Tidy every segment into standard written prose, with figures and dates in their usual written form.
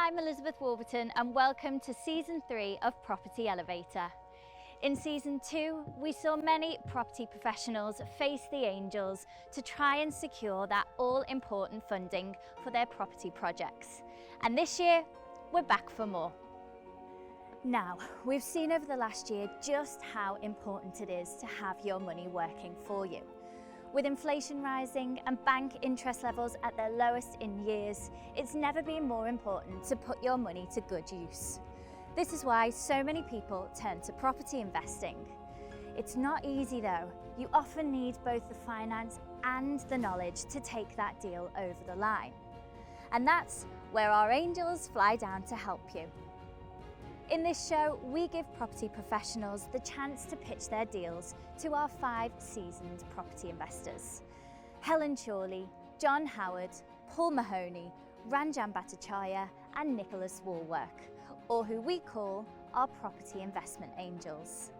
I'm Elizabeth Warburton and welcome to Season 3 of Property Elevator. In Season 2, we saw many property professionals face the angels to try and secure that all-important funding for their property projects. And this year, we're back for more. Now, we've seen over the last year just how important it is to have your money working for you. With inflation rising and bank interest levels at their lowest in years, it's never been more important to put your money to good use. This is why so many people turn to property investing. It's not easy though. You often need both the finance and the knowledge to take that deal over the line. And that's where our angels fly down to help you. In this show, we give property professionals the chance to pitch their deals to our 5 seasoned property investors. Helen Chorley, John Howard, Paul Mahoney, Ranjan Bhattacharya and Nicholas Woolwork, or who we call our property investment angels.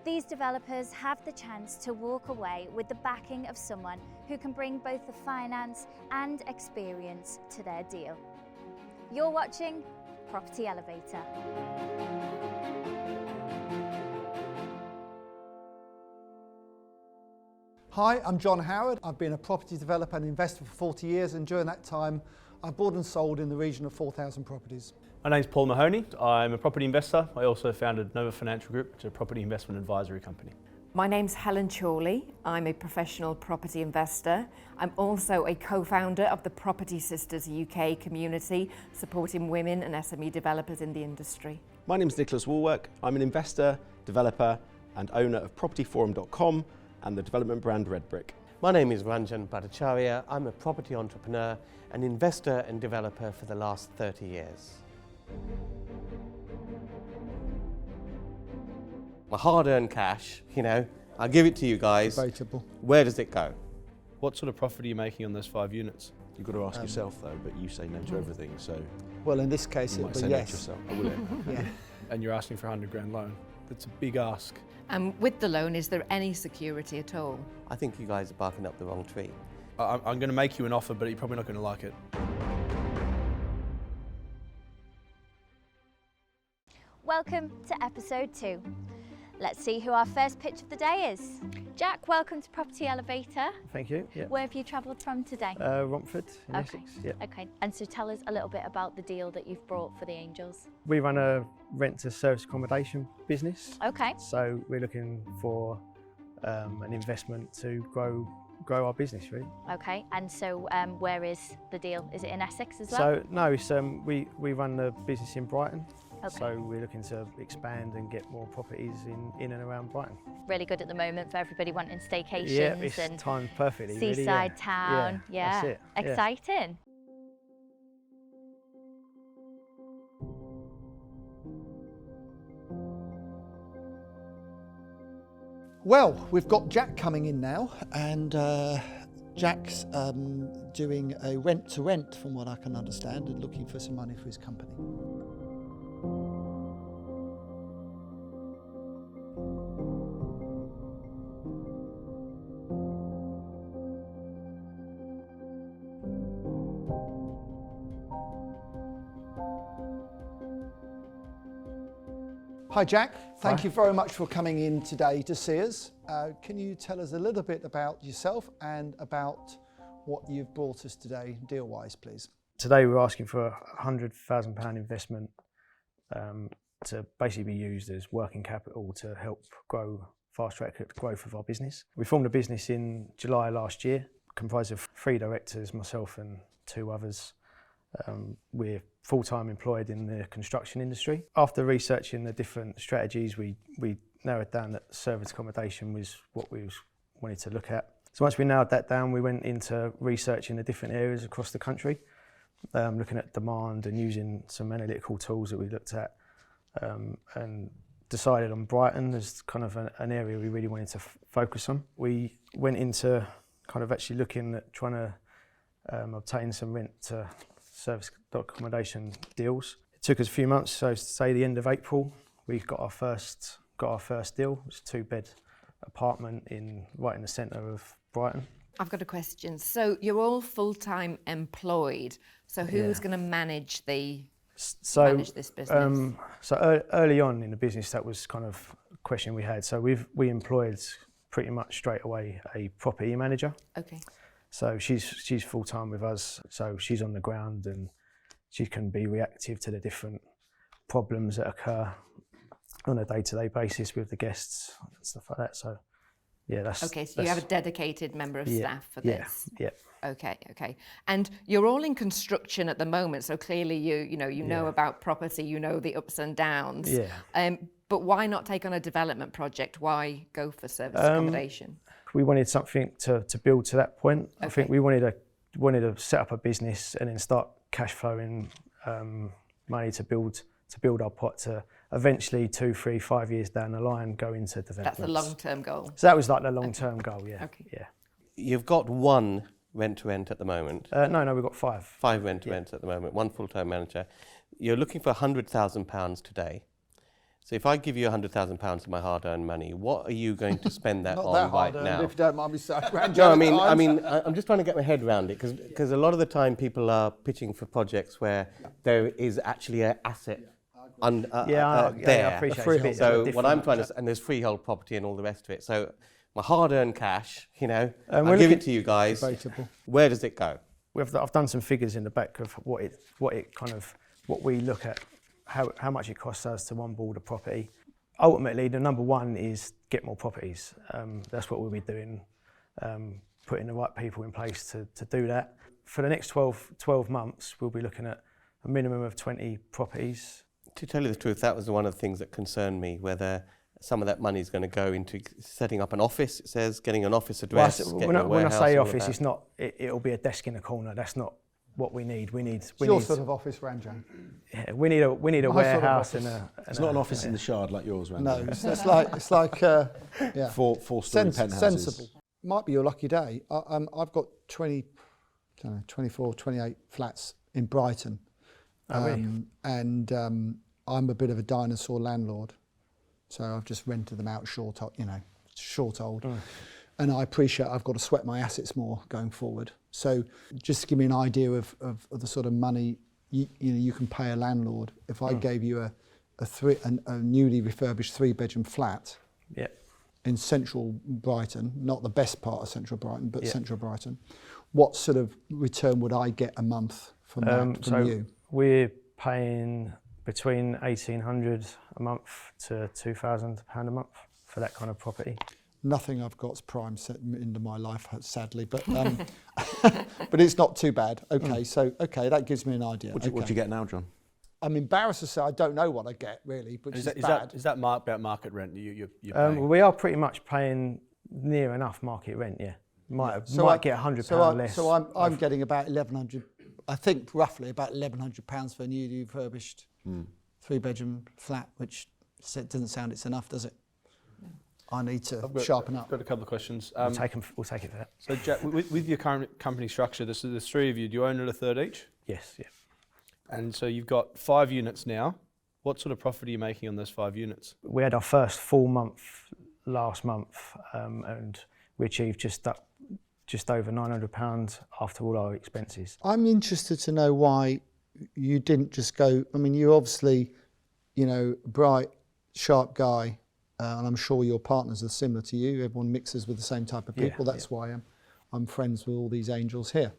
These developers have the chance to walk away with the backing of someone who can bring both the finance and experience to their deal. You're watching Property Elevator. Hi, I'm John Howard. I've been a property developer and investor for 40 years, and during that time I've bought and sold in the region of 4,000 properties. My name's Paul Mahoney. I'm a property investor. I also founded Nova Financial Group, which is a property investment advisory company. My name's Helen Chorley. I'm a professional property investor. I'm also a co-founder of the Property Sisters UK community, supporting women and SME developers in the industry. My name's Nicholas Woolwork. I'm an investor, developer and owner of propertyforum.com and the development brand Red Brick. My name is Ranjan Bhattacharya. I'm a property entrepreneur, an investor and developer for the last 30 years. My hard-earned cash, I'll give it to you guys. Debatable. Where does it go? What sort of profit are you making on those 5 units? You've got to ask yourself though, but you say no to everything, so Well, in this case you it might would say be no to yes. yourself. Oh, will it? Yeah. And you're asking for a 100 grand loan. That's a big ask. And with the loan, is there any security at all? I think you guys are barking up the wrong tree. I'm going to make you an offer, but you're probably not going to like it. Welcome to episode 2. Let's see who our first pitch of the day is. Jack, welcome to Property Elevator. Thank you. Yeah. Where have you travelled from today? Romford in Okay. Essex. Yeah. Okay, and so tell us a little bit about the deal that you've brought for the Angels. We run a rent-to-service accommodation business, Okay, so we're looking for an investment to grow our business, really. okay, and so where is the deal? Is it in Essex as well? So no, it's we run the business in Brighton. Okay. So we're looking to expand and get more properties in and around Brighton. Really good at the moment for everybody wanting staycations Yeah, it's and timed perfectly. Really, seaside yeah. town. Yeah, That's it. Yeah. exciting. Well, we've got Jack coming in now, and Jack's doing a rent-to-rent from what I can understand, and looking for some money for his company. Hi Jack, thank Hi. you very much for coming in today to see us. Can you tell us a little bit about yourself and about what you've brought us today, deal-wise, please? Today we're asking for a £100,000 investment to basically be used as working capital to help fast-track the growth of our business. We formed a business in July last year, comprised of 3 directors, myself and 2 others. We're full-time employed in the construction industry. After researching the different strategies, we narrowed down that service accommodation was what we wanted to look at. So once we narrowed that down, we went into researching the different areas across the country, looking at demand and using some analytical tools that we looked at, and decided on Brighton as kind of an area we really wanted to focus on. We went into kind of actually looking at trying to obtain some rent-to-service accommodation deals. It took us a few months, so say the end of April, we got our first deal. It was a 2-bed apartment right in the centre of Brighton. I've got a question. So you're all full-time employed. So who's going to manage the So, manage this business? Early on in the business, that was kind of a question we had. So we employed pretty much straight away a property manager. Okay. So she's full time with us. So she's on the ground and she can be reactive to the different problems that occur on a day-to-day basis with the guests and stuff like that. So yeah, that's okay. So you have a dedicated member of staff for yeah, this. Yeah. Okay. And you're all in construction at the moment, so clearly you know about property, you know the ups and downs. Yeah. But why not take on a development project? Why go for service accommodation? We wanted something to build to that point. Okay. I think we wanted to set up a business and then start cash flowing money to build our pot to eventually 2, 3, 5 years down the line go into development. That's the long-term goal. So that was like the long-term goal, yeah. Okay. Yeah. You've got one rent-to-rent at the moment. No, we've got 5. 5 rent-to-rent at the moment, 1 full-time manager. You're looking for £100,000 today. So if I give you £100,000 of my hard-earned money, what are you going to spend that on right now? If you don't mind me saying. No, I'm just trying to get my head around it because a lot of the time people are pitching for projects where there is actually an asset there. I appreciate it. So what I'm trying to, and there's freehold property and all the rest of it. So my hard-earned cash, I'll give it to you guys. Debatable. Where does it go? I've done some figures in the back of what we look at, how much it costs us to onboard a property. Ultimately, the number one is get more properties. That's what we'll be doing, putting the right people in place to do that. For the next 12 months, we'll be looking at a minimum of 20 properties. To tell you the truth, that was one of the things that concerned me, whether some of that money is going to go into setting up an office, it says, getting an office address, when I say office, it's not, it'll be a desk in a corner. That's not what we need. It's your sort of office, Ranjan. Yeah, we need a warehouse sort of and It's not an office in the Shard like yours, Ranjan. No, it's like yeah. Four-storey penthouses. Sensible. Might be your lucky day. I've got 24, 28 flats in Brighton. Really? And I'm a bit of a dinosaur landlord, so I've just rented them out short old. And I appreciate I've got to sweat my assets more going forward. So just to give me an idea of the sort of money you can pay a landlord. If I gave you a newly refurbished 3-bedroom flat in central Brighton, not the best part of central Brighton, but central Brighton, what sort of return would I get a month from you? We're paying between £1,800 a month to £2,000 a month for that kind of property. Nothing I've got's prime set into my life, sadly, but but it's not too bad. Okay, so that gives me an idea. What do you get now, John? I'm embarrassed to say I don't know what I get really, but Is it's that bad. about market rent you're paying? We are pretty much paying near enough market rent. Yeah, might get £100 less. So I'm getting about 1,100. I think roughly about £1,100 for a newly refurbished 3-bedroom flat, which doesn't sound it's enough, does it? I need to sharpen up. I've got a couple of questions. We'll take it for that. So, Jack, with your current company structure, there's 3 of you. Do you own it a third each? Yes, yeah. And so you've got 5 units now. What sort of profit are you making on those 5 units? We had our first full month last month, and we achieved just over £900 after all our expenses. I'm interested to know why you didn't just go. I mean, you're obviously, bright, sharp guy. And I'm sure your partners are similar to you. Everyone mixes with the same type of people. That's why I'm friends with all these angels here.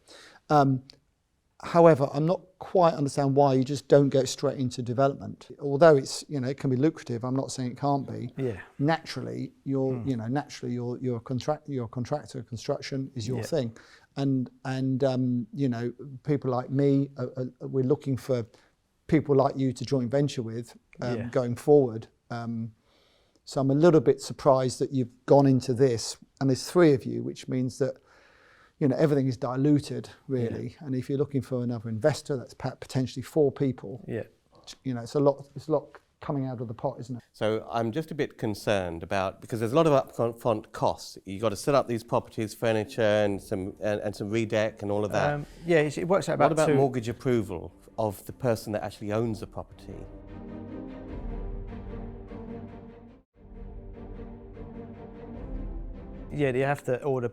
However, I'm not quite understand why you just don't go straight into development. Although it's it can be lucrative. I'm not saying it can't be. Yeah. Naturally, you're a contractor. Construction is your thing, and people like me, we're looking for people like you to joint venture with going forward. So I'm a little bit surprised that you've gone into this, and there's 3 of you, which means that everything is diluted really. And if you're looking for another investor, that's potentially 4 people. Yeah, it's a lot coming out of the pot, isn't it? So I'm just a bit concerned about, because there's a lot of upfront costs. You've got to set up these properties, furniture, and some redeck and all of that. It works out about. What about mortgage approval of the person that actually owns the property? Yeah, you have to, or the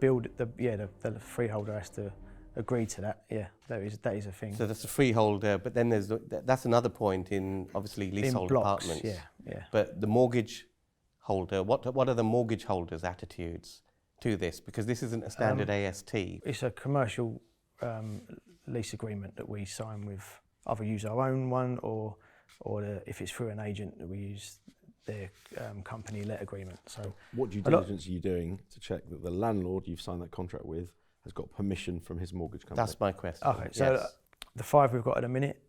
freeholder has to agreed to that, yeah, that is a thing. So that's a freeholder, but then that's another point in obviously leasehold blocks, apartments. yeah. But the mortgage holder, what are the mortgage holders' attitudes to this? Because this isn't a standard AST. It's a commercial lease agreement that we sign with, either use our own one or if it's through an agent, that we use their company let agreement. So what due diligence are you doing to check that the landlord you've signed that contract with has got permission from his mortgage company? That's my question. Okay, so the 5 we've got at the minute,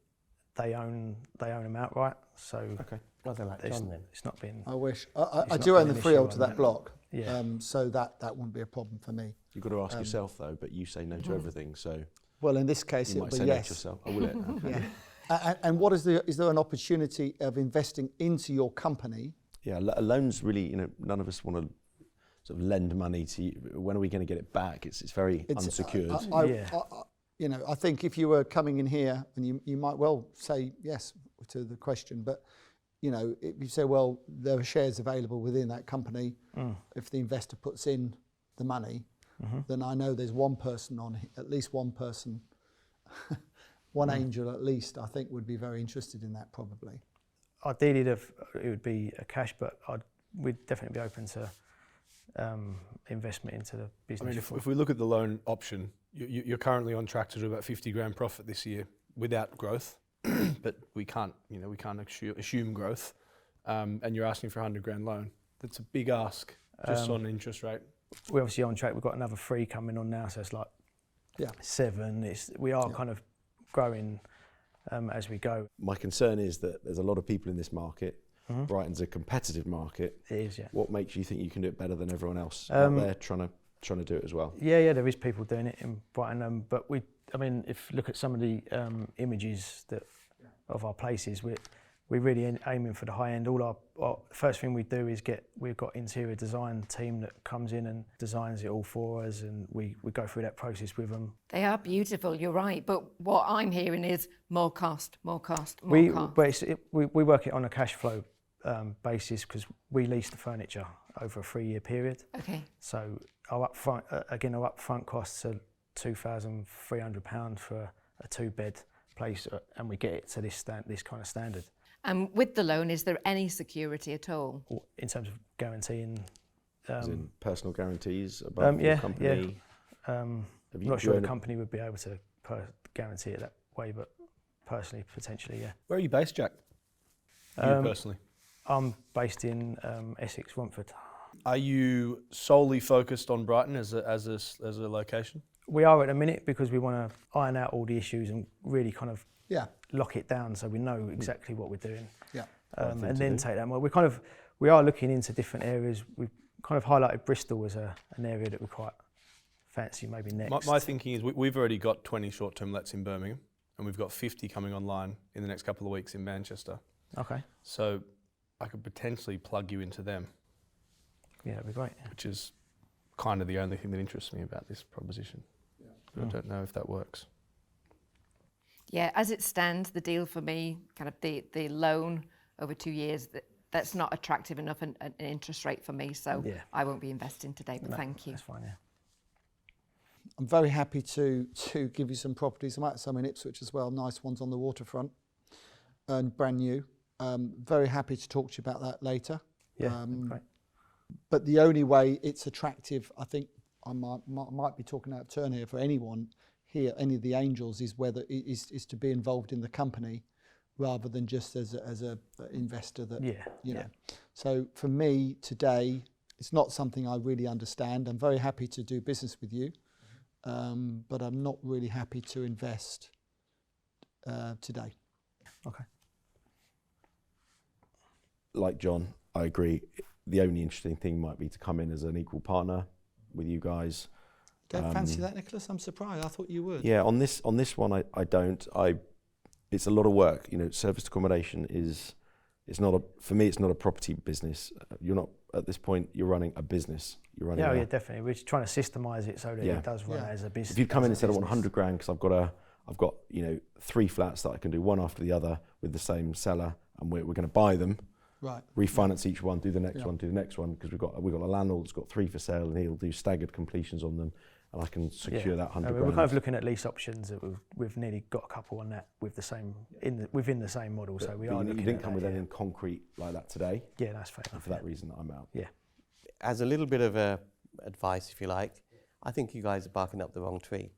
they own them outright. So okay, well, they're like John then. It's not been. I wish I do own the freehold to that block, Yeah. so that wouldn't be a problem for me. You've got to ask yourself though, but you say no to everything, so Well, in this case, you it'll might be say no to yes. yourself. Oh, will it? Okay. Yeah. And what is there an opportunity of investing into your company? Yeah, a loan's really, none of us want to sort of lend money to you. When are we going to get it back? It's very unsecured. I think if you were coming in here, and you might well say yes to the question, but if you say, well, there are shares available within that company, if the investor puts in the money, then I know there's one person at least one person, one angel at least, I think would be very interested in that probably. Ideally, it would be a cash, but we'd definitely be open to investment into the business. I mean, if we look at the loan option, you're currently on track to do about 50 grand profit this year without growth, but we can't assume growth, and you're asking for 100 grand loan. That's a big ask just on interest rate. We're obviously on track. We've got another 3 coming on now, so it's like 7. We are kind of growing as we go. My concern is that there's a lot of people in this market. Brighton's a competitive market. It is, yeah. What makes you think you can do it better than everyone else out there trying to do it as well? Yeah, there is people doing it in Brighton, but if you look at some of the images of our places, we're really aiming for the high end. All our first thing we do is we've got interior design team that comes in and designs it all for us, and we go through that process with them. They are beautiful, you're right, but what I'm hearing is more cost. We work it on a cash flow basis because we lease the furniture over a 3-year period. Okay. So our upfront costs are £2,300 for a 2-bed place, and we get it to this kind of standard. And with the loan, is there any security at all? In terms of guaranteeing? As in personal guarantees above your company? Yeah. I'm not sure the company would be able to guarantee it that way, but personally, potentially, yeah. Where are you based, Jack? You personally? I'm based in Essex, Romford. Are you solely focused on Brighton as a location? We are at the minute because we want to iron out all the issues and really kind of lock it down so we know exactly what we're doing. Yeah. And then take that. Well, we are looking into different areas. We've kind of highlighted Bristol as an area that we quite fancy maybe next. My thinking is we've already got 20 short-term lets in Birmingham, and we've got 50 coming online in the next couple of weeks in Manchester. Okay. So I could potentially plug you into them. Yeah, that'd be great. Which is kind of the only thing that interests me about this proposition. But I don't know if that works. Yeah, as it stands, the deal for me, kind of the loan over 2 years, that's not attractive enough an interest rate for me, so I won't be investing today, but thank you. That's fine, yeah. I'm very happy to give you some properties. I might have some in Ipswich as well, nice ones on the waterfront and brand new. Very happy to talk to you about that later. Yeah, great. But the only way it's attractive, I think I might be talking out of turn here for anyone here, any of the angels, is whether is to be involved in the company rather than just as a investor that you know. So for me today, it's not something I really understand. I'm very happy to do business with you, but I'm not really happy to invest today. Okay. Like John, I agree. The only interesting thing might be to come in as an equal partner with you guys. Don't fancy that, Nicholas? I'm surprised. I thought you would. Yeah, on this one, I don't. It's a lot of work. You know, serviced accommodation for me. It's not a property business. You're not at this point. You're running a business. You're running. Yeah, definitely. We're just trying to systemize it so that it does run as a business. If you'd come in and said I want 100 grand because I've got 3 flats that I can do one after the other with the same seller, and we're going to buy them. Right. Refinance each one, do the next one, do the next one, because we've got a landlord that's got 3 for sale, and he'll do staggered completions on them, and I can secure that 100 We're grand. kind of looking at lease options that we've nearly got a couple on that with the same within the same model. So we are looking. You didn't at come that, with anything concrete like that today. Yeah, that's fair And enough. for that reason, I'm out. Yeah. As a little bit of advice, if you like, I think you guys are barking up the wrong tree.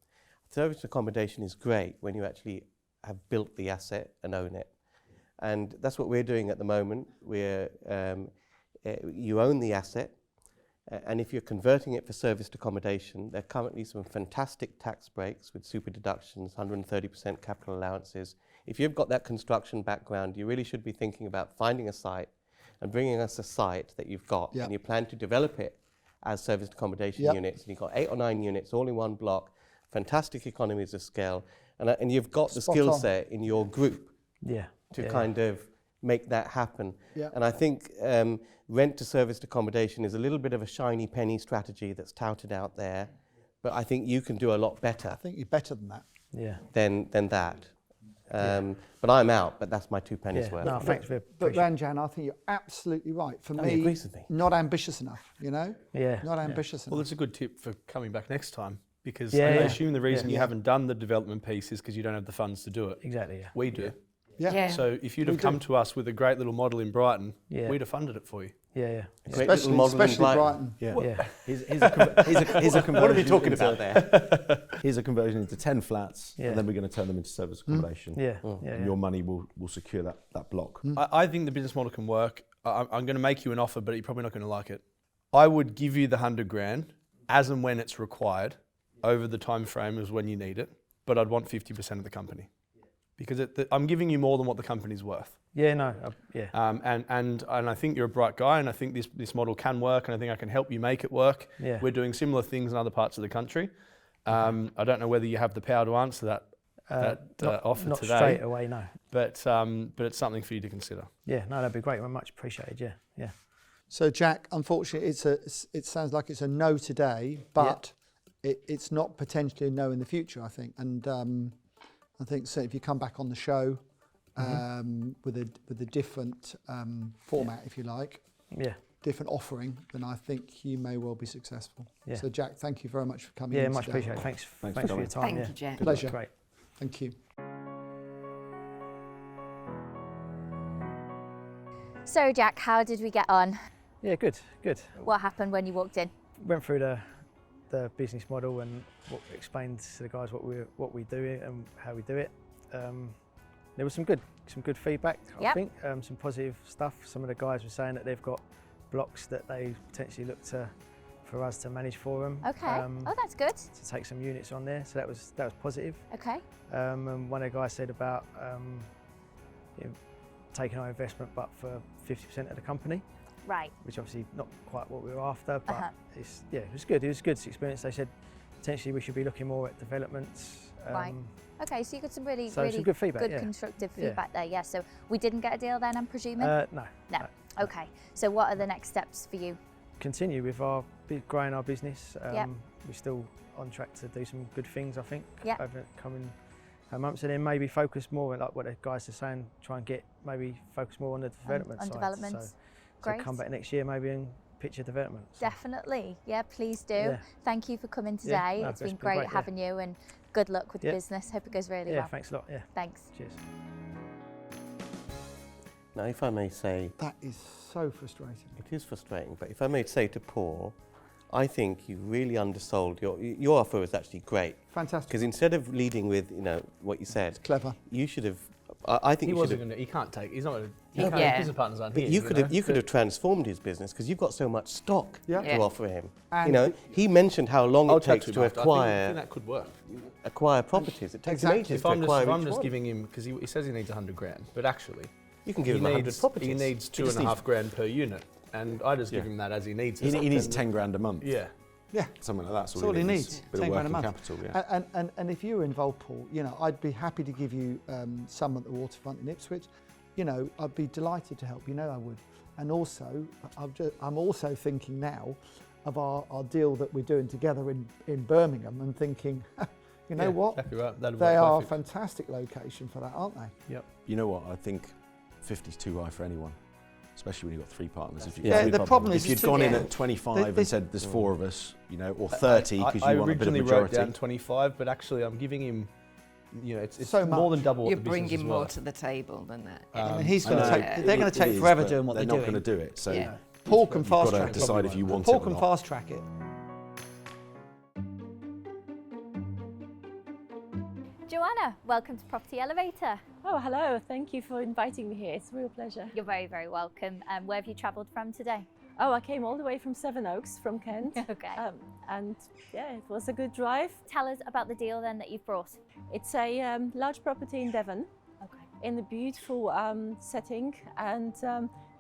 Service accommodation is great when you actually have built the asset and own it. And that's what we're doing at the moment. You own the asset, and if you're converting it for serviced accommodation, there are currently some fantastic tax breaks with super deductions, 130% capital allowances. If you've got that construction background, you really should be thinking about finding a site and bringing us a site that you've got, and you plan to develop it as serviced accommodation units, and you've got 8 or 9 units all in one block, fantastic economies of scale, and you've got the skill set in your group to kind of make that happen. And I think rent to serviced accommodation is a little bit of a shiny penny strategy that's touted out there, but I think you can do a lot better. I think you're better than that. Than that. But I'm out, but that's my 2 pennies worth. No, thanks for But Ranjan, I think you're absolutely right. For me, he agrees with me. not ambitious enough, you know? Yeah. Not ambitious enough. Well, it's a good tip for coming back next time, because Yeah, I yeah. assume the reason you haven't done the development piece is because you don't have the funds to do it. Exactly. Yeah. We do. Yeah. So if you'd have come to us with a great little model in Brighton, Yeah. we'd have funded it for you. Yeah. Great little model in Especially Brighton. Brighton. Yeah. Here's a conversion. What are we talking about there? Here's a conversion into 10 flats, Yeah. and then we're going to turn them into service accommodation. Yeah. And your money will secure that block. I think the business model can work. I'm going to make you an offer, but you're probably not going to like it. I would give you the 100 grand as and when it's required over the time frame as when you need it, but I'd want 50% of the company, because I'm giving you more than what the company's worth. Yeah. No. Yeah. And I think you're a bright guy, and I think this model can work, and I think I can help you make it work. Yeah. We're doing similar things in other parts of the country. I don't know whether you have the power to answer that offer not today. straight away. No. But it's something for you to consider. Yeah. No, that'd be great. Well, much appreciated. Yeah. Yeah. So, Jack, unfortunately, it sounds like it's a no today, but it's not potentially a no in the future, I think. And I think so if you come back on the show with a different format, if you like, different offering, then I think you may well be successful. Yeah. So, Jack, thank you very much for coming in. Yeah. Much today. appreciated. Thanks for your coming. time. Thank you, Jack. Pleasure. Great. Thank you. So Jack, how did we get on? Yeah. Good. Good. What happened when you walked in? Went through the business model and explained to the guys what we do and how we do it. There was some good feedback, I think, some positive stuff. Some of the guys were saying that they've got blocks that they potentially look for us to manage for them. Okay. Oh, that's good. To take some units on there, so that was positive. Okay. And one of the guys said about taking our investment, but for 50% of the company. Right. Which obviously not quite what we were after, but it was good. It was a good experience. They said potentially we should be looking more at developments. Right. Okay, so you got some really some good feedback, constructive feedback there. Yeah. So we didn't get a deal then, I'm presuming. No. Okay. So what are the next steps for you? Continue with growing our business. We're still on track to do some good things, I think, over the coming months, and then maybe focus more, like what the guys are saying, try and focus more on the development side. Developments. So come back next year maybe and pitch a development. So. Definitely. Yeah, please do. Yeah. Thank you for coming today. No, it's been great having you, and good luck with the business. Hope it goes really well. Yeah, thanks a lot. Yeah. Thanks. Cheers. Now, if I may say... That is so frustrating. It is frustrating, but if I may say to Paul, I think you really undersold your offer was actually great. Fantastic. Because instead of leading with what you said, It's clever. you should have. I think He you wasn't should have. going to. He can't take. He's not going to. Yeah. Business partners aren't But here. you could have transformed his business because you've got so much stock to offer him. And He mentioned how long it takes to I think acquire that could work. properties. It takes Exactly. ages If to acquire I'm each just one. giving him, because he says he needs 100 grand, but actually You can give him 100 properties. he needs He just 2.5 grand per unit, and I just give him that as he needs it. He needs 10 grand a month. Yeah. Yeah. Something like that. That's all he needs. Bit 10 of grand a working month. capital, yeah. And if you were involved, Paul, I'd be happy to give you some at the waterfront in Ipswich. I'd be delighted to help. I would. And also, I'm also thinking now of our deal that we're doing together in Birmingham, and thinking, you know what? Exactly right. That'd They work are a perfect. fantastic location for that, aren't they? Yep. You know what? I think 50's too high for anyone. especially when you've got 3 partners. If you, Yeah, the problem is if you'd it's gone in yeah. at 25 and This- said there's 4 of us, you know, or 30 because you want a bit of I originally wrote majority. down 25, but actually I'm giving him, you know, it's So more much. than double what You're the business is bringing more worth. to the table than that. I mean, he's I going to know, take. They're going it to take is, forever but doing what they're they're not doing. going to do it. So Yeah. Paul can you've fast got track to it. decide if you want Paul it or can not. fast track it. Joanna, welcome to Property Elevator. Oh, hello. Thank you for inviting me here. It's a real pleasure. You're very, very welcome. Where have you travelled from today? Oh, I came all the way from Sevenoaks, from Kent. Okay. And yeah, it was a good drive. Tell us about the deal then that you've brought. It's a large property in Devon Okay. in a beautiful setting. And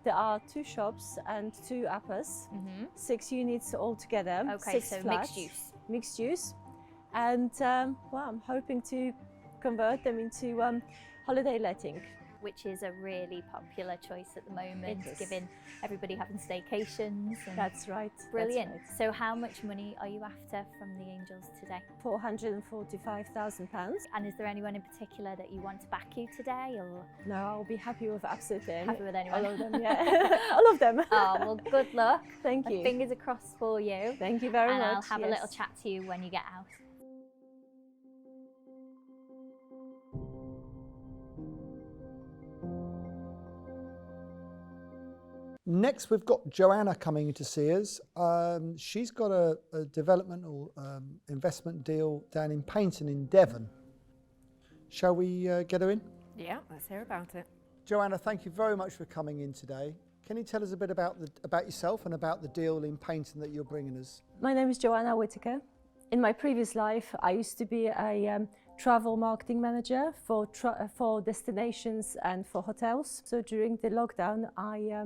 there are 2 shops and 2 uppers, 6 units altogether. Okay, 6 so flats, mixed use. Mixed use. And well, I'm hoping to convert them into holiday letting. Which is a really popular choice at the moment, It is. given everybody having staycations. And That's right. brilliant. That's right. So how much money are you after from the Angels today? £445,000. And is there anyone in particular that you want to back you today, or No, I'll be happy with absolutely happy with anyone? all of them. Yeah, all of them. Oh, well, good luck. Thank My you. fingers crossed for you. Thank you very And much. I'll have a little yes. chat to you when you get out. Next, we've got Joanna coming to see us. She's got a development or investment deal down in Paynton in Devon. Shall we get her in? Yeah, let's hear about it. Joanna, thank you very much for coming in today. Can you tell us a bit about yourself and about the deal in Paynton that you're bringing us? My name is Joanna Whittaker. In my previous life, I used to be a travel marketing manager for destinations and for hotels. So during the lockdown, I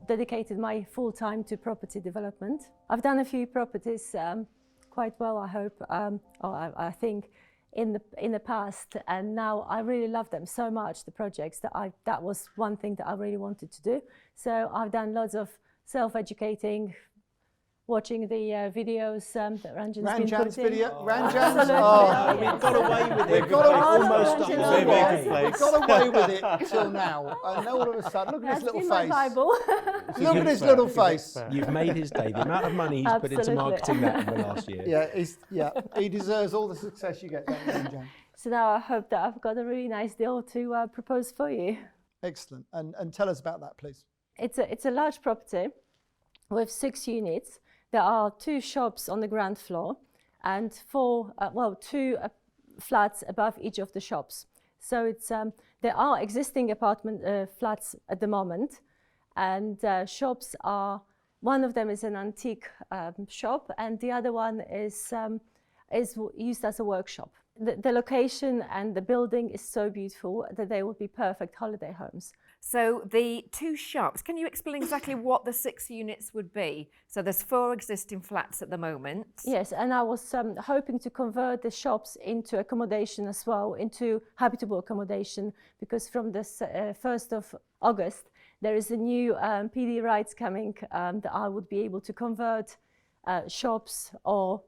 dedicated my full time to property development. I've done a few properties quite well, I hope, or I think, in the past, and now I really love them so much, the projects, that was one thing that I really wanted to do. So I've done lots of self-educating, watching the videos that Ranjan's been Ranjan's putting. video. Ranjan's. Absolutely. Oh, Yes. we've got away with it. We've got almost almost done done it. it. We've got away with it till now. And all of a sudden, look at his That's little in my face. Bible. Look at his little face. You've made his day. The amount of money he's put into Absolutely. marketing that in the last year. He deserves all the success you get, don't you, Ranjan? So now I hope that I've got a really nice deal to propose for you. Excellent. And tell us about that, please. It's a large property with 6 units. There are 2 shops on the ground floor and 2 flats above each of the shops. So it's there are existing apartment flats at the moment, and shops are, one of them is an antique shop and the other one is used as a workshop. The location and the building is so beautiful that they would be perfect holiday homes. So the 2 shops, can you explain exactly what the 6 units would be? So there's 4 existing flats at the moment. Yes, and I was hoping to convert the shops into accommodation as well, into habitable accommodation, because from the 1st of August, there is a new PD rights coming that I would be able to convert shops or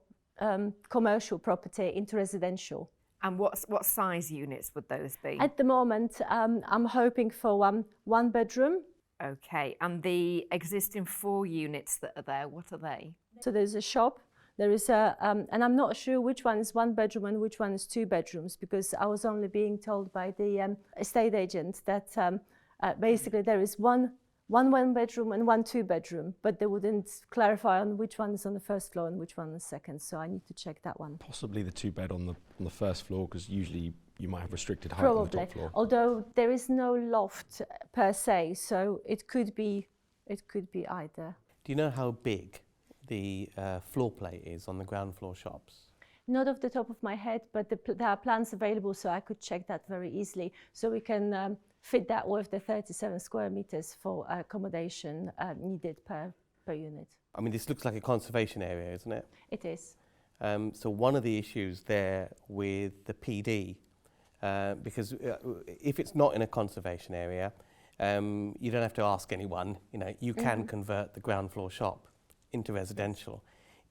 commercial property into residential. And what size units would those be? At the moment, I'm hoping for 1 bedroom. Okay, and the existing 4 units that are there, what are they? So there's a shop, there is and I'm not sure which one is 1 bedroom and which one is 2 bedrooms, because I was only being told by the estate agent that basically there is one 1 bedroom and 1 2 bedroom, but they wouldn't clarify on which one is on the 1st floor and which one on the 2nd. So I need to check that one. Possibly the 2 bed on the first floor, because usually you might have restricted height on the Probably, top floor. although there is no loft per se, so it could be either. Do you know how big the floor plate is on the ground floor shops? Not off the top of my head, but there are plans available, so I could check that very easily. So we can fit that with the 37 square meters for accommodation needed per unit. I mean, this looks like a conservation area, isn't it? It is. So one of the issues there with the PD, because if it's not in a conservation area, you don't have to ask anyone. You know, you can convert the ground floor shop into residential.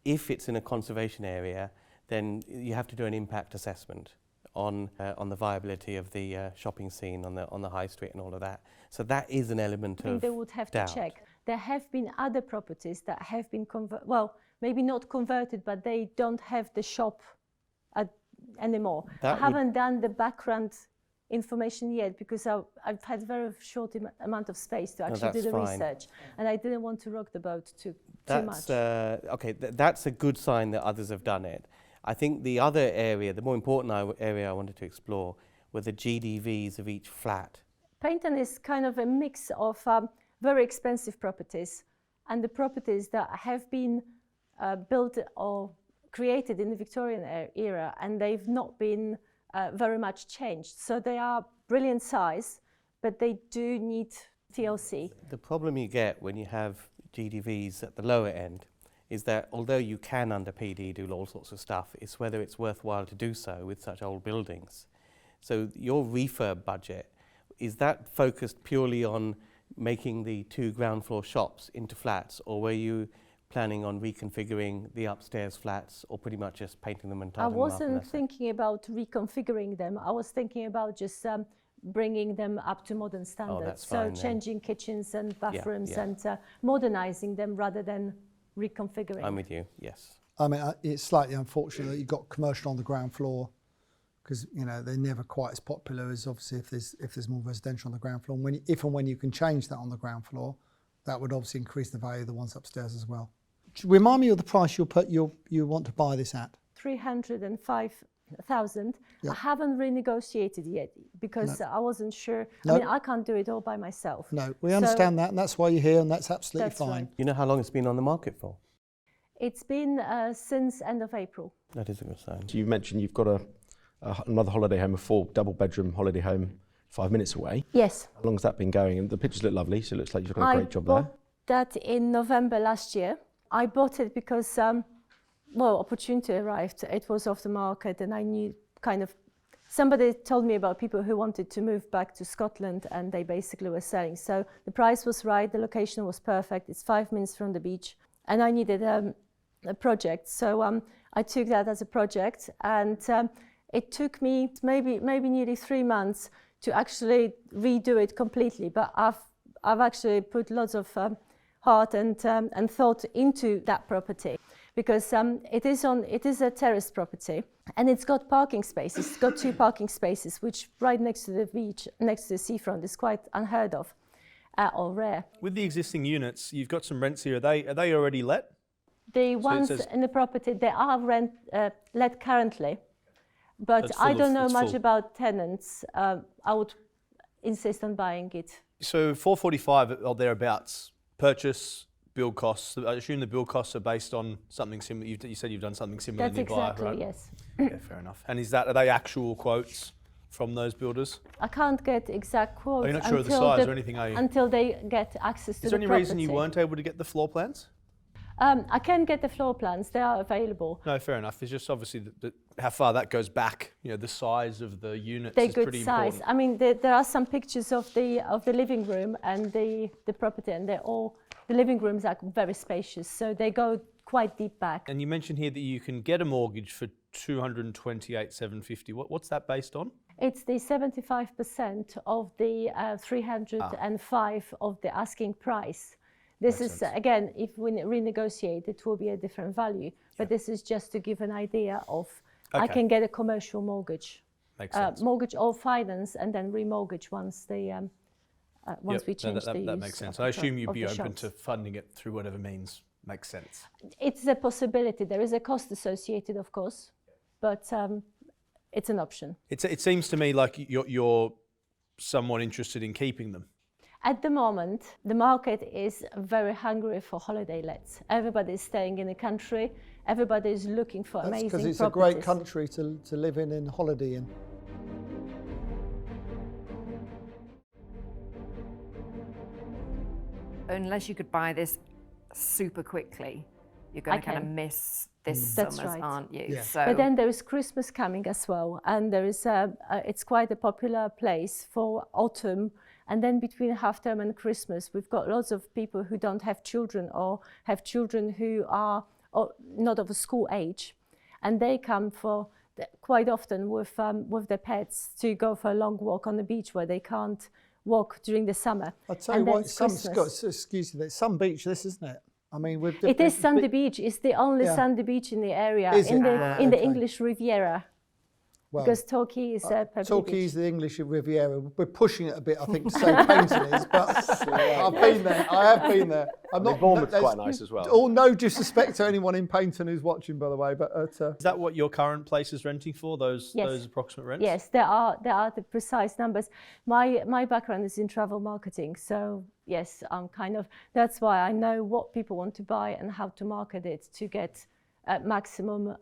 If it's in a conservation area, then you have to do an impact assessment on the viability of the shopping scene on the high street and all of that. So that is an element I think of they would have doubt. to check. There have been other properties that have been well, maybe not converted, but they don't have the shop anymore. I haven't done the background information yet because I've had very short amount of space to actually do the research, and I didn't want to rock the boat too much. Okay, that's a good sign that others have done it. I think the other area, the more important area I wanted to explore, were the GDVs of each flat. Paignton is kind of a mix of very expensive properties and the properties that have been built or created in the Victorian era, and they've not been very much changed. So they are brilliant size, but they do need TLC. The problem you get when you have GDVs at the lower end is that although you can under PD do all sorts of stuff, it's whether it's worthwhile to do so with such old buildings. So your refurb budget, is that focused purely on making the 2 ground floor shops into flats, or were you planning on reconfiguring the upstairs flats, or pretty much just painting them and tidying them up? I wasn't thinking about reconfiguring them. I was thinking about just bringing them up to modern standards. That's so fine, changing kitchens and bathrooms and modernizing them rather than reconfiguring. I'm with you, yes. I mean, it's slightly unfortunate that you've got commercial on the ground floor, because they're never quite as popular as obviously if there's more residential on the ground floor. And if and when you can change that on the ground floor, that would obviously increase the value of the ones upstairs as well. Remind me of the price you want to buy this at. 305,000. Yep. I haven't renegotiated yet because I wasn't sure. No. I mean, I can't do it all by myself. No, we understand that, and that's why you're here, and that's absolutely fine. Right. You know how long it's been on the market for? It's been since end of April. That is a good sign. So you mentioned you've got another holiday home, a 4 double-bedroom holiday home 5 minutes away. Yes. How long has that been going? And the pictures look lovely, so it looks like you've done a great job there. I bought that in November last year. I bought it because, opportunity arrived. It was off the market, and I knew somebody told me about people who wanted to move back to Scotland, and they basically were selling. So the price was right, the location was perfect. It's 5 minutes from the beach, and I needed a project. So I took that as a project, and it took me maybe nearly 3 months to actually redo it completely. But I've actually put lots of heart and thought into that property, because it is a terraced property, and it's got parking spaces. It's got 2 parking spaces, which right next to the beach, next to the seafront, is quite unheard of or rare. With the existing units, you've got some rents here. Are they already let? The ones in the property, they are let currently, but I don't know much about tenants. I would insist on buying it. So 445 or thereabouts, purchase, build costs. I assume the build costs are based on something similar. You said you've done something similar nearby, exactly, right? Yes. Yeah, fair enough. And are they actual quotes from those builders? I can't get exact quotes. Are you not sure of the size or anything, are you? Until they get access to the property. Is there any reason you weren't able to get the floor plans? I can get the floor plans. They are available. No, fair enough. It's just obviously how far that goes back. The size of the units They're is good pretty size. important. I mean, there are some pictures of the living room and the property, and the living rooms are very spacious, so they go quite deep back. And you mentioned here that you can get a mortgage for 228,750. What's that based on? It's the 75% of the 305 of the asking price. This is, again, if we renegotiate, it will be a different value. But this is just to give an idea of, I can get a commercial mortgage. Makes sense. Mortgage or finance, and then remortgage once we change the use. That makes sense. I assume you'd be open to funding it through whatever means makes sense. It's a possibility. There is a cost associated, of course, but it's an option. It seems to me like you're somewhat interested in keeping them. At the moment, the market is very hungry for holiday lets. Everybody's staying in the country. Everybody's looking for amazing properties. Because it's a great country to live in and holiday in. Unless you could buy this super quickly, you're going to kind of miss this summers, aren't you? Yeah. So But then there is Christmas coming as well, and there is it's quite a popular place for autumn. And then between half term and Christmas, we've got lots of people who don't have children or have children who are not of a school age, and they come for quite often with their pets to go for a long walk on the beach where they can't walk during the summer. I'll tell you And then what, Christmas. excuse me, some beach, this isn't it? I mean, with It is sandy beach. It's the only Yeah. sandy beach in the area, Is in it? the Right, in the okay. English Riviera, well, because Torquay is a public Torquay beach. is the English Riviera. We're pushing it a bit, I think, to say Paynton is, but I've been there. I have been there. I'm I think Bournemouth's quite nice as well. All no disrespect to anyone in Paynton who's watching, by the way, but Is that what your current place is renting for? Those approximate rents? Yes, there are the precise numbers. My background is in travel marketing, so yes, I'm that's why I know what people want to buy and how to market it to get a maximum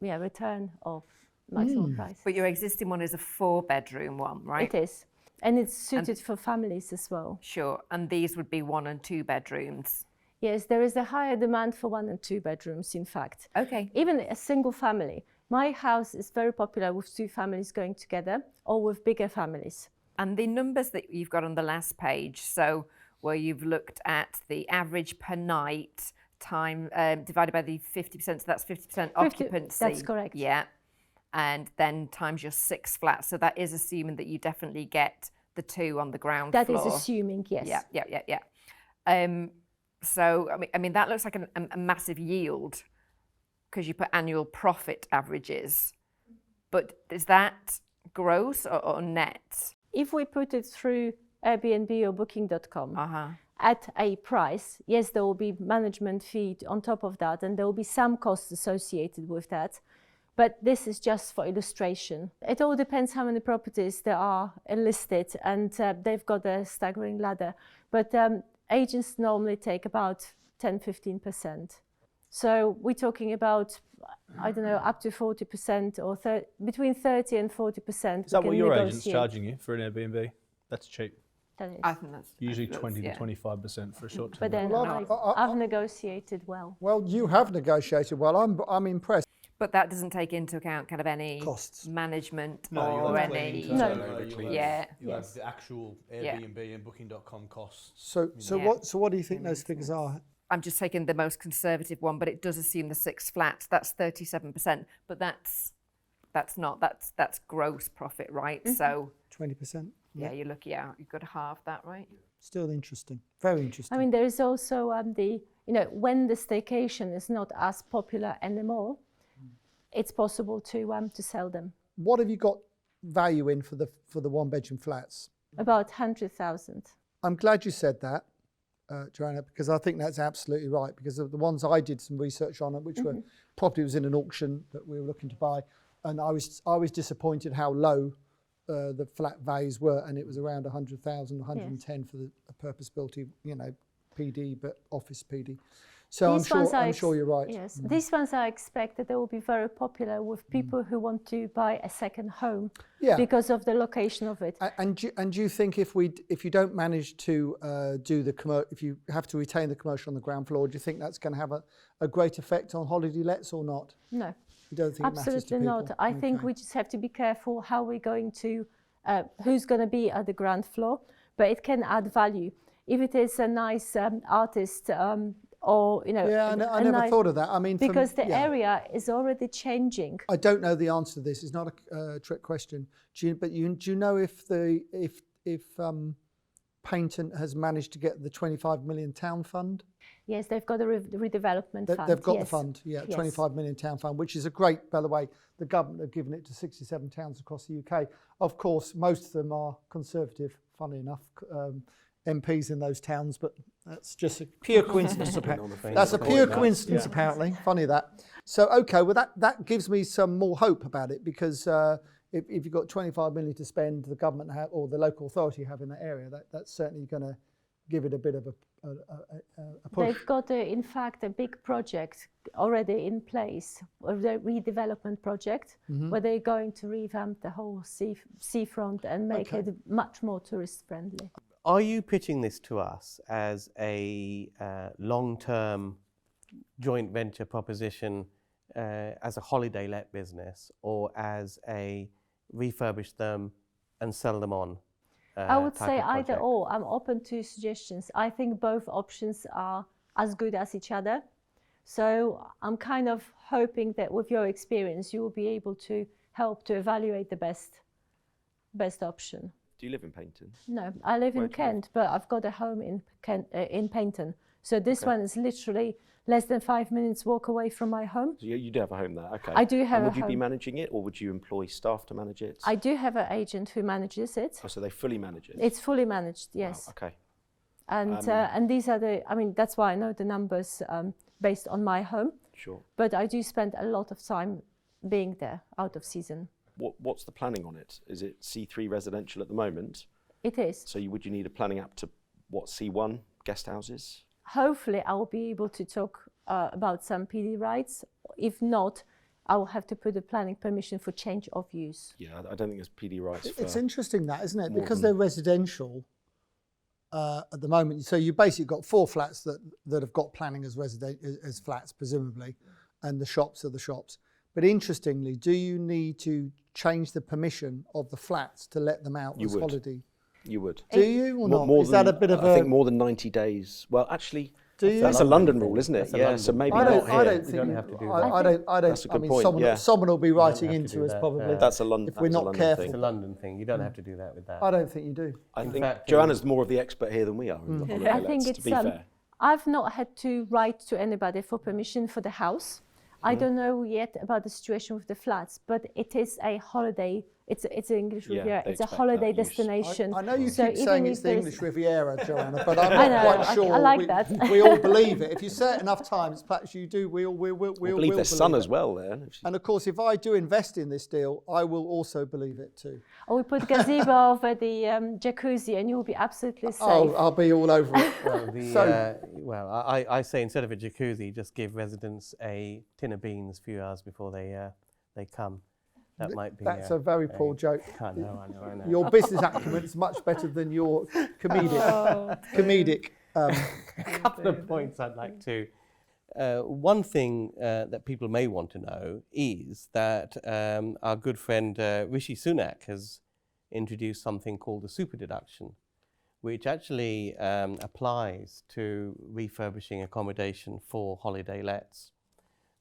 return of maximum price. But your existing one is a 4-bedroom one, right? It is, and it's suited for families as well. Sure, and these would be 1 and 2 bedrooms. Yes, there is a higher demand for 1 and 2 bedrooms, in fact. Okay. Even a single family. My house is very popular with 2 families going together or with bigger families. And the numbers that you've got on the last page, so where you've looked at the average per night time divided by the 50%, so that's 50% occupancy. That's correct. Yeah. And then times your 6 flats. So that is assuming that you definitely get the 2 on the ground floor. That is assuming, yes. Yeah. So, I mean, that looks like a massive yield because you put annual profit averages. But is that gross or net? If we put it through Airbnb or Booking.com Uh-huh. at a price, yes, there will be management fee on top of that, and there will be some costs associated with that. But this is just for illustration. It all depends how many properties there are listed, and they've got a staggering ladder. But agents normally take about 10-15%. So we're talking about, I don't know, up to 40% or between 30 and 40%. Is that what your agent's charging you for an Airbnb? That's cheap. That is. I think that's Usually 20 to 25% for a short term. But then Well, I've negotiated well. well, you have negotiated well. I'm impressed. But that doesn't take into account kind of any Costs. management No, or any. Yeah. You'll have the actual Airbnb and Booking.com costs. So what do you think those figures are? I'm just taking the most conservative one, but it does assume the 6 flats. That's 37%, but that's gross profit, right? Mm-hmm. So 20%. yeah, you're lucky out. You've got to halve that, right? Still interesting. Very interesting. I mean, there is also when the staycation is not as popular anymore, it's possible to sell them. What have you got value in for the 1-bedroom flats? About 100,000. I'm glad you said that, Joanna, because I think that's absolutely right. Because of the ones I did some research on, which were property was in an auction that we were looking to buy, and I was disappointed how low the flat values were, and it was around 100,000, 110 for the purpose-built, PD, but office PD. So I'm sure you're right. Yes, these ones I expect that they will be very popular with people who want to buy a second home because of the location of it. And do you think if you don't manage to if you have to retain the commercial on the ground floor, do you think that's going to have a great effect on holiday lets or not? No. You don't think absolutely it matters to people? not. I think we just have to be careful how we're going to, who's going to be at the ground floor, but it can add value. If it is a nice artist or I never thought of that. I mean, because the area is already changing. I don't know the answer to this. It's not a trick question. Do you know if Paynton has managed to get the 25 million town fund? Yes, they've got a redevelopment fund. They've got the fund, 25 million town fund, which is a great, by the way, the government have given it to 67 towns across the UK. Of course, most of them are Conservative, funnily enough, MPs in those towns, but that's just a pure coincidence. That's a pure coincidence, apparently. Funny that. So, okay, well, that gives me some more hope about it, because if you've got 25 million to spend, the government or the local authority have in that area, that's certainly going to give it a bit of a push. They've got, in fact, a big project already in place, a redevelopment project, where they're going to revamp the whole seafront and make it much more tourist friendly. Are you pitching this to us as a long-term joint venture proposition, as a holiday let business, or as a refurbish them and sell them on? I would say either or. I'm open to suggestions. I think both options are as good as each other, So I'm kind of hoping that with your experience, you will be able to help to evaluate the best option. Do you live in Paynton? No, I live Where in do you live? Kent, but I've got a home in in Paynton. So this one is literally less than 5 minutes walk away from my home. So you do have a home there, okay. I do have and a would you be home. managing it, or would you employ staff to manage it? I do have an agent who manages it. Oh, so they fully manage it? It's fully managed, yes. Wow, okay. And these are I mean, that's why I know the numbers based on my home. Sure. But I do spend a lot of time being there out of season. What's the planning on it? Is it C3 residential at the moment? It is. So would you need a planning up to, what, C1 guest houses? Hopefully I will be able to talk about some PD rights. If not, I will have to put a planning permission for change of use. Yeah, I don't think there's PD rights for... It's interesting that, isn't it? more Because than- they're residential at the moment. So you basically got 4 flats that have got planning as as flats, presumably, and the shops are the shops. But interestingly, do you need to change the permission of the flats to let them out as holiday? You would. Do you or not? More Is that a bit of I think more than 90 days. Well, actually, Do you? that's a London rule, isn't it? That's a Yeah, London so maybe I not don't, here. I don't You think don't have to do that. I don't. That's a good point, someone, yeah. someone will be writing have to into do us that, probably. yeah. That's a London. If we're that's a not London careful. It's a thing. London thing. You don't have to do that with that. I don't think you do. I In think fact, Joanna's more of the expert here than we are. In the holiday I think lets, it's to be fair. I've not had to write to anybody for permission for the house. I don't know yet about the situation with the flats, but it is a holiday. It's an English Yeah, Riviera. they It's a expect holiday that use. destination. I know you So keep even saying if it's the there's- English Riviera, Joanna, but I'm I not know, quite I sure. like that. We all believe it. If you say it enough times, perhaps you do. We all believe their son as well there. And of course, if I do invest in this deal, I will also believe it too. Or we put gazebo over the jacuzzi, and you'll be absolutely safe. Oh, I'll be all over it. Well, I say instead of a jacuzzi, just give residents a tin of beans a few hours before they come. That might be. That's a very poor joke. I know. Your business acumen is much better than your comedic. A couple of points I'd like to. One thing that people may want to know is that our good friend Rishi Sunak has introduced something called the super deduction, which actually applies to refurbishing accommodation for holiday lets.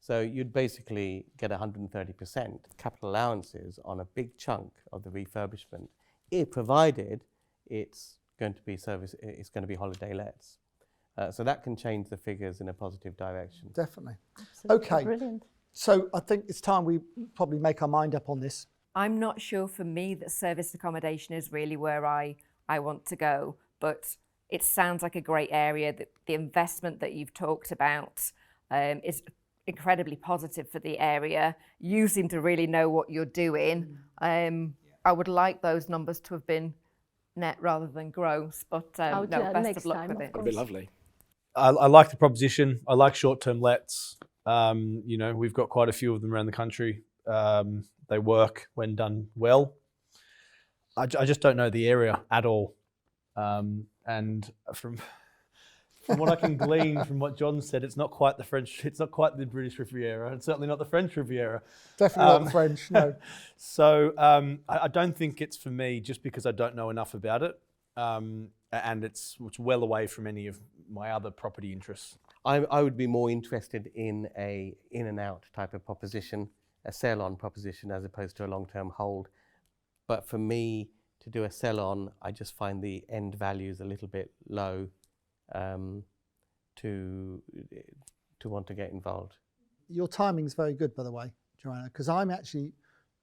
So you'd basically get 130% capital allowances on a big chunk of the refurbishment, provided it's going to be holiday lets. So that can change the figures in a positive direction. Definitely. Absolutely Okay. Brilliant. So I think it's time we probably make our mind up on this. I'm not sure for me that serviced accommodation is really where I want to go, but it sounds like a great area. That the investment that you've talked about is incredibly positive for the area. You seem to really know what you're doing. I would like those numbers to have been net rather than gross, but I'll do that best next of luck time, with of it. That'd be lovely. I like the proposition. I like short-term lets. We've got quite a few of them around the country. They work when done well. I just don't know the area at all. And from what I can glean from what John said, it's not quite the British Riviera, and certainly not the French Riviera. Definitely not French, no. So I don't think it's for me, just because I don't know enough about it, and it's well away from any of my other property interests. I would be more interested in a in and out type of proposition, a sell-on proposition, as opposed to a long-term hold. But for me to do a sell-on, I just find the end values a little bit low to want to get involved. Your timing's very good, by the way, Joanna, because I'm actually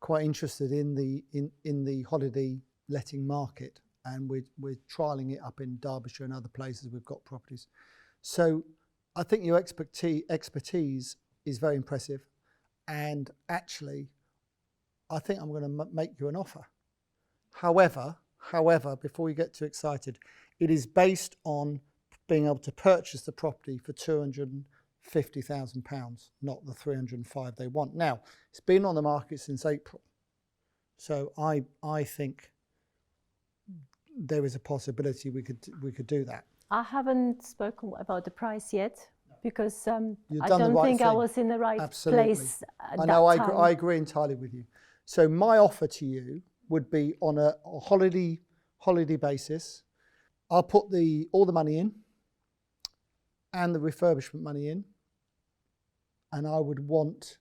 quite interested in the holiday letting market, and we're trialling it up in Derbyshire and other places. We've got properties, so I think your expertise is very impressive, and actually, I think I'm going to make you an offer. However, before you get too excited, it is based on being able to purchase the property for £250,000, not the 305 they want. Now, it's been on the market since April, so I think there is a possibility we could do that. I haven't spoken about the price yet because You've I done the don't right think I thing. was in the right Absolutely. place at I that know. time. I agree entirely with you. So my offer to you would be on a holiday basis. I'll put all the money in and the refurbishment money in, and I would want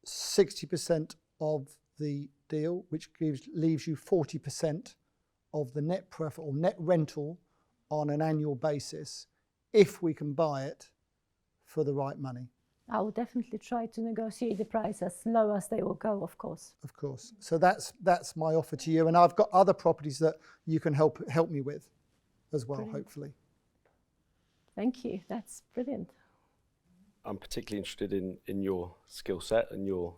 60% of the deal, which leaves you 40% of the net profit or net rental on an annual basis, if we can buy it for the right money. I will definitely try to negotiate the price as low as they will go, of course. Of course. So that's my offer to you, and I've got other properties that you can help me with as well, Brilliant. hopefully. Thank you. That's brilliant. I'm particularly interested in your skill set and your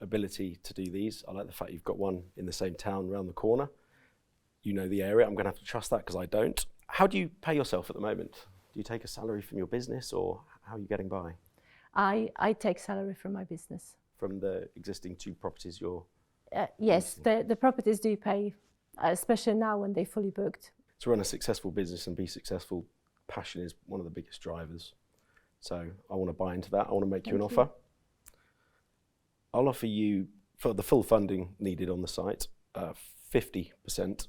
ability to do these. I like the fact you've got one in the same town around the corner. You know the area. I'm going to have to trust that because I don't. How do you pay yourself at the moment? Do you take a salary from your business, or how are you getting by? I take salary from my business. From the existing 2 properties you're... Yes, the properties do pay, especially now when they're fully booked. To run a successful business and be successful, passion is one of the biggest drivers. So I want to buy into that. I want to make you an offer. I'll offer you, for the full funding needed on the site, 50%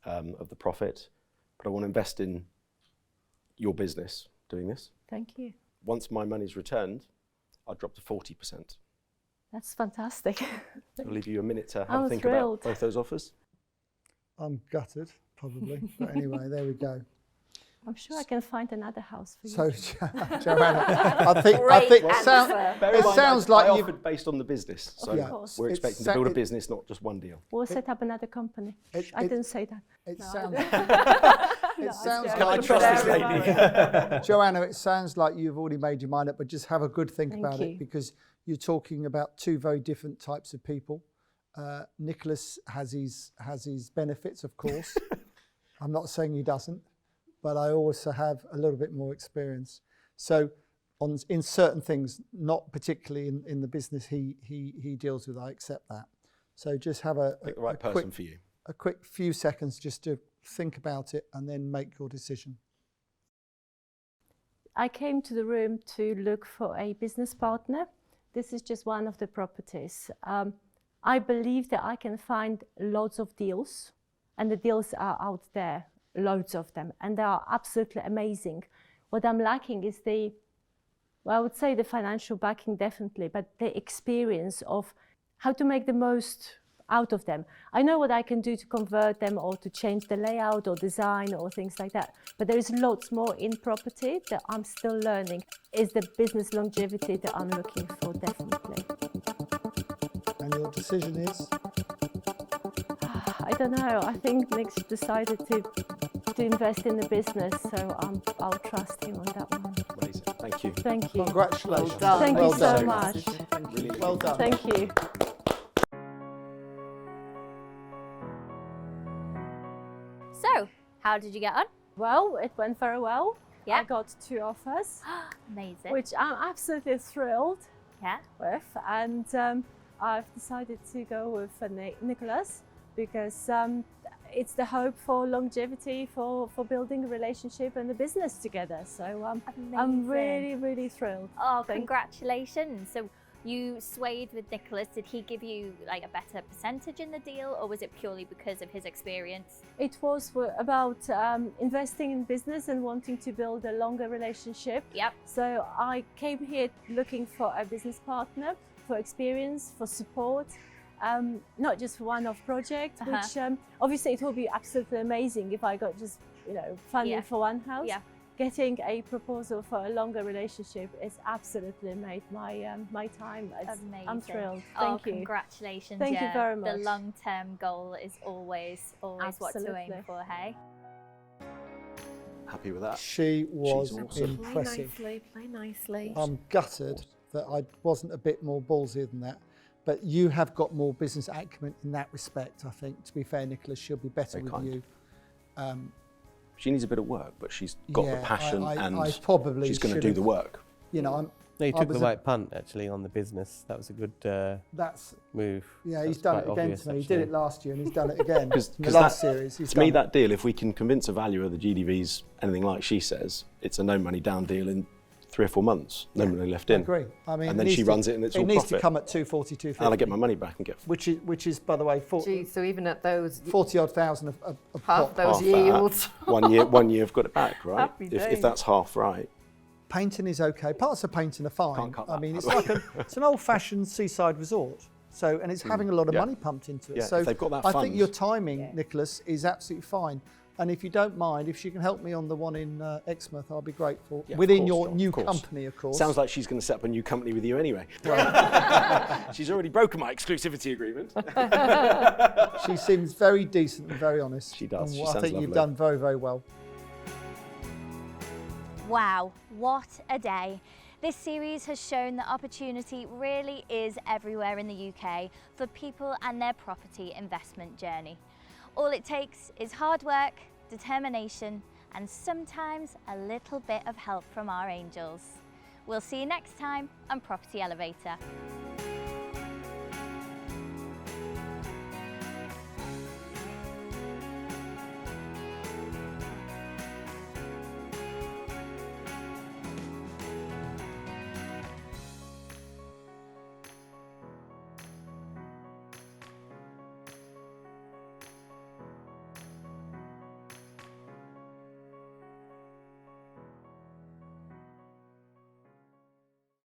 of the profit, but I want to invest in your business doing this. Thank you. Once my money's returned, I'll drop to 40%. That's fantastic. I'll leave you a minute to have I'm a think thrilled. about both those offers. I'm gutted, probably, but anyway, there we go. I'm sure I can find another house for you. So, Joanna, I think Bear in it mind, sounds I like you've... offered based on the business. So Yeah. we're It's expecting sa- to build a it- business, not just one deal. We'll set up another company. I didn't say that. It No, sounds... No, It sounds Can I like... trust this lady? Joanna, it sounds like you've already made your mind up, but just have a good think Thank about you. it, because you're talking about 2 very different types of people. Nicholas has his benefits, of course. I'm not saying he doesn't, but I also have a little bit more experience. So in certain things, not particularly in the business he deals with, I accept that. So just have Pick the right person for you. a quick few seconds just to think about it and then make your decision. I came to the room to look for a business partner. This is just one of the properties. I believe that I can find lots of deals, and the deals are out there, loads of them, and they are absolutely amazing. What I'm lacking is I would say the financial backing definitely, but the experience of how to make the most out of them. I know what I can do to convert them or to change the layout or design or things like that, but there is lots more in property that I'm still learning. Is the business longevity that I'm looking for, definitely. And your decision is? I don't know. I think Nick's decided to invest in the business, so I'll trust him on that one. Amazing. Thank you. Thank you. Congratulations. Thank Well you so done. much. Really Well done. Thank you. So, how did you get on? Well, it went very well. Yeah. I got 2 offers, Amazing. which I'm absolutely thrilled Yeah. with, and I've decided to go with Nicholas because it's the hope for longevity, for building a relationship and a business together. So I'm Amazing. really, really thrilled. Oh, Thank- congratulations. So you swayed with Nicholas. Did he give you like a better percentage in the deal, or was it purely because of his experience? It was about investing in business and wanting to build a longer relationship. Yep. So I came here looking for a business partner, for experience, for support, not just for one-off project, which obviously it will be absolutely amazing if I got just funding Yeah. for one house. Yeah. Getting a proposal for a longer relationship is absolutely made my time. Amazing. I'm thrilled. Oh, Thank you. congratulations. Thank you yeah. very The much. long-term goal is always what to aim Absolutely. for, hey? Happy with that. She was awesome. impressive. Play nicely. I'm gutted that I wasn't a bit more ballsy than that. But you have got more business acumen in that respect, I think. To be fair, Nicholas, she'll be better Very with kind. you. She needs a bit of work, but she's got the passion and I probably she's going to do should've- the work. You know, No, you I took the was a- right punt actually on the business. That was a good that's move. yeah. He's That's done it quite again obvious, to me. He did it actually. last year, and he's done it again. In the 'Cause last that- series, he's To done me, it. that deal, if we can convince a valuer the GDV's anything like she says, it's a no money down deal in 3 or 4 months. No money left I in. agree. I mean, And then she runs it and it's all needs to profit. come at 240, 250. And I get my money back and get which is by the way, Gee, so even at those 40 odd thousand of half pop. those half that. yields. 1 year. 1 year, I've got it back, right? Happy If days. that's half right. Painting is okay. Parts of painting are fine. Can't cut I that, mean, by it's the way. like it's an old-fashioned seaside resort. So, and it's having a lot of Yeah. money pumped into it. Yeah, So if they've got that I think funds. your timing, Nicholas, is absolutely fine. And if you don't mind, if you can help me on the one in Exmouth, I'll be grateful. Yeah, of Within course, your John, new of course. company, of course. Sounds like she's going to set up a new company with you anyway. She's already broken my exclusivity agreement. She seems very decent and very honest. She does. And She I sounds think you've lovely. done very, very well. Wow, what a day. This series has shown that opportunity really is everywhere in the UK for people and their property investment journey. All it takes is hard work, determination, and sometimes a little bit of help from our angels. We'll see you next time on Property Elevator.